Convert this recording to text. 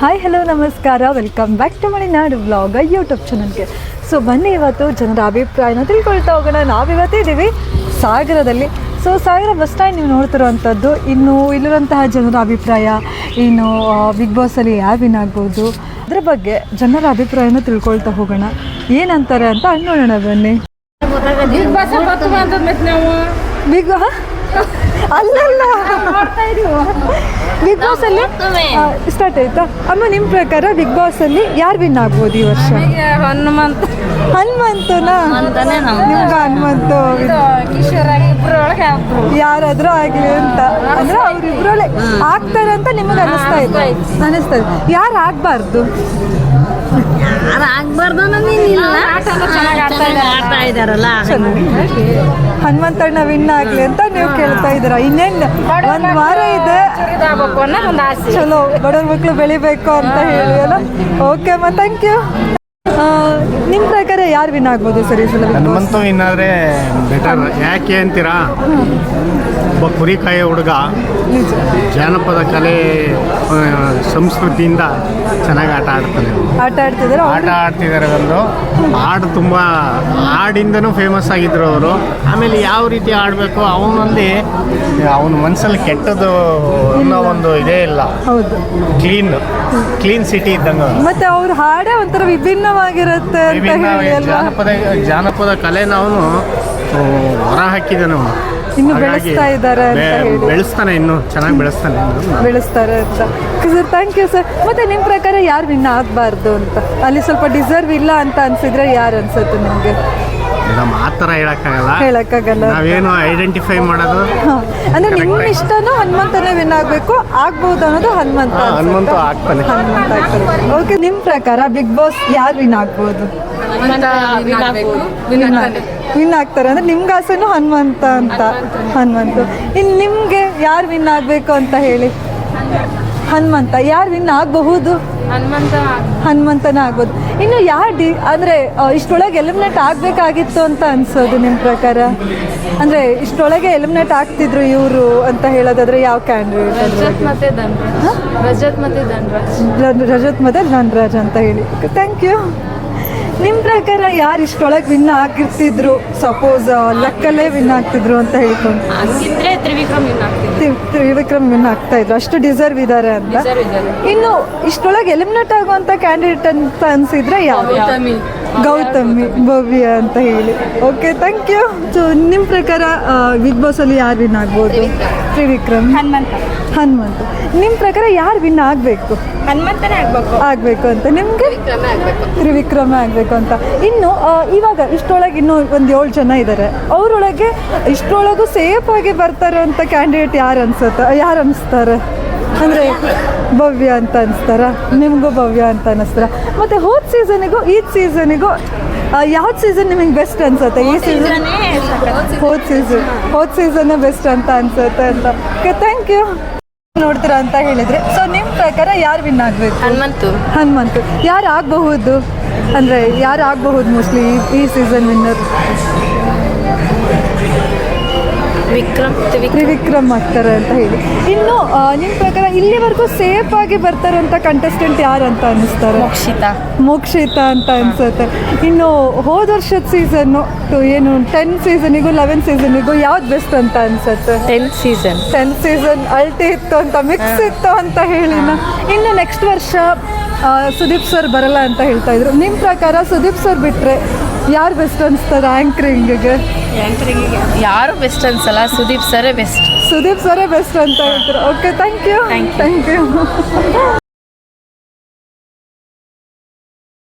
Hi hello ನಮಸ್ಕಾರ, welcome back to Malenadu vlog YouTube ಚಾನಲ್ಗೆ. So ಬನ್ನಿ, ಇವತ್ತು ಜನರ ಅಭಿಪ್ರಾಯನ ತಿಳ್ಕೊಳ್ತಾ ಹೋಗೋಣ. ನಾವಿವತ್ತಿದ್ದೀವಿ ಸಾಗರದಲ್ಲಿ. ಸೊ ಸಾಗರ ಬಸ್ ಸ್ಟ್ಯಾಂಡ್ ನೀವು ನೋಡ್ತಿರೋವಂಥದ್ದು. ಇನ್ನು ಇಲ್ಲಿರುವಂತಹ ಜನರ ಅಭಿಪ್ರಾಯ, ಇನ್ನು ಬಿಗ್ ಬಾಸಲ್ಲಿ ಯಾವ ವಿನ್ ಆಗ್ಬೋದು ಅದ್ರ ಬಗ್ಗೆ ಜನರ ಅಭಿಪ್ರಾಯನ ತಿಳ್ಕೊಳ್ತಾ ಹೋಗೋಣ. ಏನಂತಾರೆ ಅಂತ ನೋಡೋಣ ಬನ್ನಿ. ಬಿಗ್ ಅಲ್ಲಲ್ಲ ಬಿಗ್ ಬಾಸ್ ಅಲ್ಲಿ ಸ್ಟಾರ್ಟ್ ಆಯ್ತಾ ಅಮ್ಮ? ನಿಮ್ಮ ಪ್ರಕಾರ ಬಿಗ್ ಬಾಸ್ ಅಲ್ಲಿ ಯಾರು ವಿನ್ ಆಗ್ಬೋದು ಈ ವರ್ಷ? ಹನುಮಂತನಾ? ನಿಮ್ಗೆ ಹನುಮಂತು ಯಾರಾದ್ರೂ ಆಗ್ಲಿ ಅಂತ ಅಂದ್ರೆ ಅವ್ರಿಬ್ರೊಳಗೆ ಆಗ್ತಾರೆ ಅಂತ ನಿಮಗೆ ಅನಿಸ್ತಾ ಇದೆ. ಯಾರು ಆಗ್ಬಾರ್ದು? ಹನುಮಂತಣ್ಣ ವಿನ್ ಆಗ್ಲಿ ಅಂತ ನೀವು ಕೇಳ್ತಾ ಇದ್ದೀರಾ. ಇನ್ನೇನು ಒಂದ್ ವಾರ ಇದೆ, ಚಲೋ ಬಡವ್ರ ಮಕ್ಳು ಬೆಳಿಬೇಕು ಅಂತ ಹೇಳಿ ಅಲ್ಲ. ಓಕೆ ಅಮ್ಮ, ಥ್ಯಾಂಕ್ ಯು. ನಿಮ್ಮ ಪ್ರಕಾರ ಯಾರು ವಿನ್ ಆಗ್ಬೋದು ಸರ್ ಈ ಸಲ? ಹನುಮಂತು ವಿನ್ ಆದರೆ ಬೆಟರ್. ಯಾಕೆ ಅಂತೀರಾ? ಒಬ್ಬ ಕುರಿಕಾಯ ಹುಡುಗ ಜಾನಪದ ಕಲೆ ಸಂಸ್ಕೃತಿಯಿಂದ ಚೆನ್ನಾಗಿ ಆಟ ಆಡ್ತಿದ್ದಾರೆ. ಒಂದು ಹಾಡು ತುಂಬ ಹಾಡಿಂದನೂ ಫೇಮಸ್ ಆಗಿದ್ರು ಅವರು. ಆಮೇಲೆ ಯಾವ ರೀತಿ ಆಡಬೇಕು ಅವನಲ್ಲಿ ಅವನ ಮನಸ್ಸಲ್ಲಿ ಕೆಟ್ಟದ್ದು ಅನ್ನೋ ಒಂದು ಇದೇ ಇಲ್ಲ. ಹೌದು, ಕ್ಲೀನ್ ಸಿಟಿ ಇದ್ದಂಗೆ. ಮತ್ತೆ ಅವ್ರ ಹಾಡೇ ಒಂಥರ ವಿಭಿನ್ನವಾಗಿರುತ್ತೆ ಅಂತ ಹೇಳಿ ಜಾನಪದ ಕಲೆನ ಅವನು ಹೊರ ಹಾಕಿದ್ದಾನೆ. ಇನ್ನು ಬೆಳೆಸ್ತಾ ಇದ್ದಾರೆ ಅಂತ ಹೇಳಿ. ಬೆಳೆಸ್ತಾನೆ, ಇನ್ನು ಚೆನ್ನಾಗಿ ಬೆಳೆಸ್ತಾರೆ ಅಂತ. Sir thank you sir. ಮತ್ತೆ ನಿಮ್ಮ ಪ್ರಕಾರ ಯಾರು ವಿನ್ ಆಗಬಾರ್ದು ಅಂತ? ಅಲ್ಲಿ ಸ್ವಲ್ಪ ಡಿಸರ್ವ್ ಇಲ್ಲ ಅಂತ ಅನ್ಸಿದ್ರೆ ಯಾರು ಅನ್ಸುತ್ತೆ ನಿಮಗೆ? ಆ ಥರ ಹೇಳಕ್ಕಾಗಲ್ಲ. ನಾವೇನು ಐಡೆಂಟಿಫೈ ಮಾಡೋದು ಅಂದ್ರೆ ನಿಮ್ಮ ಇಷ್ಟನೂ ಹನುಮಂತನೇ ವಿನ್ ಆಗಬೇಕು, ಆಗ್ಬೋದು ಅನ್ನೋದು ಹನುಮಂತ ಆಗ್ತಾನೆ. ಓಕೆ, ನಿಮ್ಮ ಪ್ರಕಾರ ಬಿಗ್ ಬಾಸ್ ಯಾರು ವಿನ್ ಆಗ್ಬೋದು? ವಿನ್ ಆಗ್ತಾರೆ ಅಂದ್ರೆ ನಿಮ್ಗೆ ಆಸೆನೂ ಹನುಮಂತ ಅಂತ. ಹನುಮಂತು. ಇನ್ನು ನಿಮ್ಗೆ ಯಾರು ವಿನ್ ಆಗ್ಬೇಕು ಅಂತ ಹೇಳಿ? ಹನುಮಂತ. ಯಾರು ವಿನ್ ಆಗಬಹುದು? ಹನುಮಂತನೇ ಆಗ್ಬೋದು. ಇನ್ನು ಯಾರು ಅಂದ್ರೆ ಇಷ್ಟೊಳಗೆ ಎಲಿಮಿನೇಟ್ ಆಗಬೇಕಾಗಿತ್ತು ಅಂತ ಅನ್ಸೋದು ನಿಮ್ಮ ಪ್ರಕಾರ? ಅಂದ್ರೆ ಇಷ್ಟೊಳಗೆ ಎಲಿಮಿನೇಟ್ ಆಗ್ತಿದ್ರು ಇವರು ಅಂತ ಹೇಳೋದಾದ್ರೆ ಯಾವ ಕ್ಯಾಂಡಿಡೇಟ್? ರಜತ್ ಮತ್ತೆ ಧನ್ರಾಜ್ ಅಂತ ಹೇಳಿ. ಥ್ಯಾಂಕ್ ಯು. ನಿಮ್ಮ ಪ್ರಕಾರ ಯಾರು ಇಷ್ಟೊಳಗೆ ವಿನ್ ಆಗಿರ್ತಿದ್ರು, ಸಪೋಸ್ ಲೆಕ್ಕಲ್ಲೇ ವಿನ್ ಆಗ್ತಿದ್ರು ಅಂತ ಹೇಳ್ಕೊಂಡು? ತ್ರಿವಿಕ್ರಮ್ ವಿನ್ ಆಗ್ತಾ ಇದ್ರು, ಅಷ್ಟು ಡಿಸರ್ವ್ ಇದ್ದಾರೆ ಅಂತ. ಇನ್ನು ಇಷ್ಟೊಳಗೆ ಎಲಿಮಿನೇಟ್ ಆಗುವಂತ ಕ್ಯಾಂಡಿಡೇಟ್ ಅಂತ ಅನ್ಸಿದ್ರೆ ಯಾರು? ಗೌತಮಿ, ಭವ್ಯ ಅಂತ ಹೇಳಿ. Okay, thank you. ಸೊ ನಿಮ್ಮ ಪ್ರಕಾರ ಬಿಗ್ ಬಾಸ್ ಅಲ್ಲಿ ಯಾರು ವಿನ್ ಆಗ್ಬೋದು? ತ್ರಿವಿಕ್ರಮ್, ಹನುಮಂತ. ನಿಮ್ಮ ಪ್ರಕಾರ ಯಾರು ವಿನ್ ಆಗಬೇಕು? ಹನುಮಂತನೇ ಆಗಬೇಕು ಅಂತ. ನಿಮಗೆ? ತ್ರಿವಿಕ್ರಮ ಆಗಬೇಕು ಅಂತ. ಇನ್ನು ಇವಾಗ ಇಷ್ಟೊಳಗೆ ಇನ್ನೂ ಒಂದು 7 ಜನ ಇದ್ದಾರೆ. ಅವರೊಳಗೆ ಇಷ್ಟೊಳಗೂ ಸೇಫ್ ಆಗಿ ಬರ್ತಾರೆ ಅಂತ ಕ್ಯಾಂಡಿಡೇಟ್ ಯಾರು ಅನಿಸ್ತಾರೆ? ಅಂದರೆ ಭವ್ಯ ಅಂತ ಅನಿಸ್ತಾರ? ನಿಮಗೂ ಭವ್ಯ ಅಂತ ಅನ್ನಿಸ್ತಾರ? ಮತ್ತು ಹೋದ ಸೀಸನಿಗೂ ಈ ಸೀಸನಿಗೂ ಯಾವ್ದು ಸೀಸನ್ ನಿಮಗೆ ಬೆಸ್ಟ್ ಅನ್ಸುತ್ತೆ? ಈ ಸೀಸನ್, ಹೋದ ಸೀಸನ್ನೇ ಬೆಸ್ಟ್ ಅಂತ ಅನ್ಸುತ್ತೆ ಅಂತ. Okay, thank you. ನೋಡ್ತೀರಾ ಅಂತ ಹೇಳಿದ್ರೆ, ಸೊ ನಿಮ್ಮ ಪ್ರಕಾರ ಯಾರು ವಿನ್ ಆಗಬೇಕು? ಹನುಮಂತು. ಯಾರು ಆಗಬಹುದು ಅಂದರೆ ಯಾರು ಆಗಬಹುದು ಮೋಸ್ಟ್ಲಿ ಈ ಸೀಸನ್ ವಿನ್ನರ್? ತ್ರಿವಿಕ್ರಮ್ ಆಗ್ತಾರೆ ಅಂತ ಹೇಳಿ. ಇನ್ನು ನಿಮ್ಮ ಪ್ರಕಾರ ಇಲ್ಲಿವರೆಗೂ ಸೇಫ್ ಆಗಿ ಬರ್ತಾರಂತ ಕಂಟೆಸ್ಟೆಂಟ್ ಯಾರು ಅಂತ ಅನ್ನಿಸ್ತಾರೆ? ಮೋಕ್ಷಿತಾ ಅಂತ ಅನ್ಸುತ್ತೆ. ಇನ್ನು ಹೋದ ವರ್ಷದ ಸೀಸನ್ನು ಏನು 10 ಸೀಸನಿಗೂ 11 ಸೀಸನಿಗೂ ಯಾವ್ದು ಬೆಸ್ಟ್ ಅಂತ ಅನ್ಸುತ್ತೆ? 10 ಸೀಸನ್ ಅಲ್ಟಿ ಇತ್ತು ಅಂತ, ಮಿಕ್ಸ್ ಇತ್ತು ಅಂತ ಹೇಳಿನ. ಇನ್ನು ನೆಕ್ಸ್ಟ್ ವರ್ಷ ಸುದೀಪ್ ಸರ್ ಬರಲ್ಲ ಅಂತ ಹೇಳ್ತಾ ಇದ್ರು. ನಿಮ್ಮ ಪ್ರಕಾರ ಸುದೀಪ್ ಸರ್ ಬಿಟ್ಟರೆ ಯಾರು ಬೆಸ್ಟ್ ಅನಿಸ್ತಾರೆ ಆ್ಯಂಕರಿಂಗಿಗೆ? ಯಾರು ಬೆಸ್ಟ್ ಅನ್ಸಲ್ಲ, ಸುದೀಪ್ ಸರೇ ಬೆಸ್ಟ್ ಅಂತ ಹೇಳ್ತಾರೆ. Okay, thank you.